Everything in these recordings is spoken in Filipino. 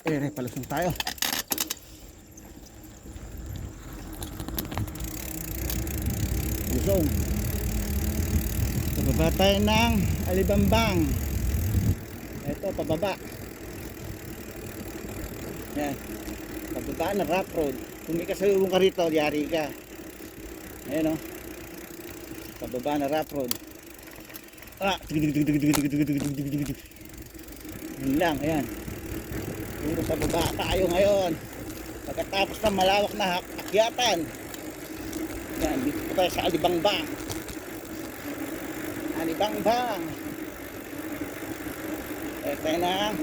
palusong tayo. Lusong. Pababa tayo ng Alibambang. Ito, pababa. Yan. Pababa na rough road. Kung may kasalubong ka rito, yari ka. Ayan o. Pababa na rough road. Yun lang, ayan. Puro sa baba tayo ngayon. Pagkatapos ng malawak na akyatan. Yan, dito po tayo sa Alibambang. Alibambang. Tayo na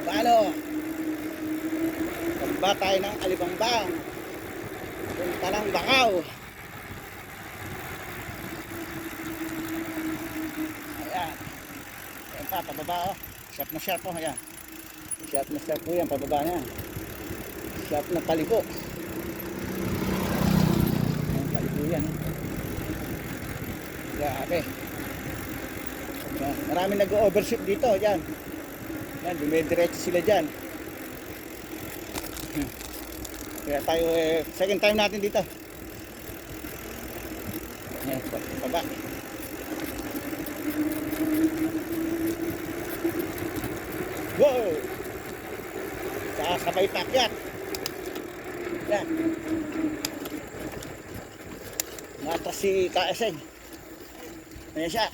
paano? Pababa tayo ng Alibambang. Punta ng Bakaw. Ayan. Ayan pa, pababa o. Sharp na sharp o. Ayan. Sharp na sharp po yan, pababa niya. Sharp na paliko. Ayan, paliko yan. Grabe. Ayan. Maraming nag-overshoot dito. Ayan. Ayan, dumidiretso sila dyan. Kaya tayo, second time natin dito. Ayan, pababa. Wow! Sabay pakyat. Yan. Matras si KSN. Ayan siya.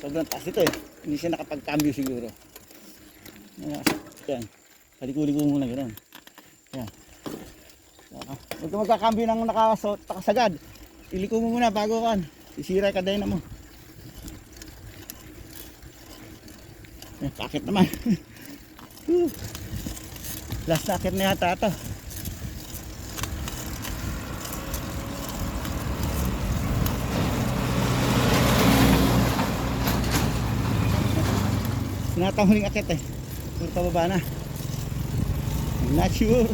Sobrang taas ito eh. Hindi siya nakapag-cambio siguro. Yan. Paliko-liko muna gano'n. Yan. Huwag ka magkakambyo ng nakasagad. Iliko mo muna bago kan. Sisira ka din na mo. Yan, pakit naman. Last nakit na yata ito. Sinatang huling akit eh. Puro pababa na. I'm not sure.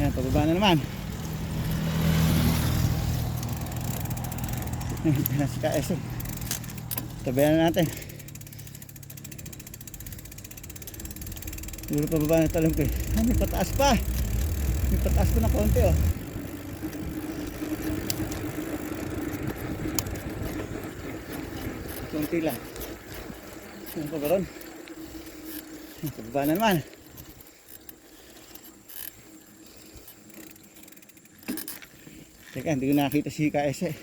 Ayan, pababa na naman. Ayan si KS. Tabayan na natin. Puro pababa na talong ko eh. Ah, may pataas pa. May pataas pa na konti oh. Konti lang. Ano pa ba ron? Pababa na naman. Teka, hindi ko nakakita si KS eh.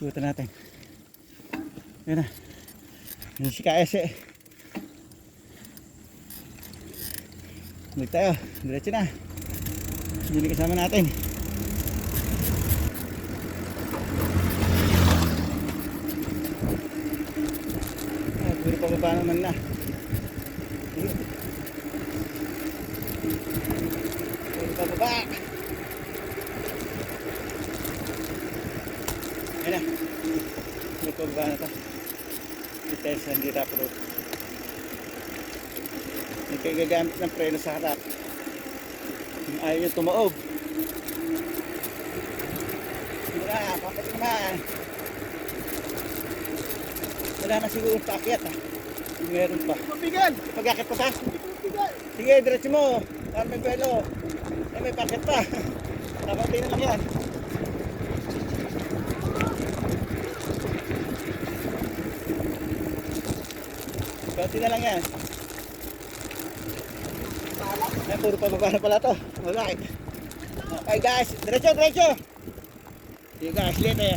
Ikutan natin. Ayan na. Ayan si KS eh. Balik tayo. Diretso na. Hindi kasama natin. Puro pababa naman na. Puro pababa. Ayan na. Puro pababa na ito. Dito tayo sa hindi rough road. May kayo gagamit ng preno sa harap. Kung ayaw nyo tumaob. Hindi na, papatin naman. Wala na siguro paakyat ha. Meron pa. Mabigal! Pag-akit pa ta? Mabigal! Sige, diretso mo. Para may pelo. Eh, may paakyat pa. Tapatin na lang yan. Pati na lang yan. Ayan, puro pababa na pala to. Alright. Okay guys, diretso, diretso. See you guys later.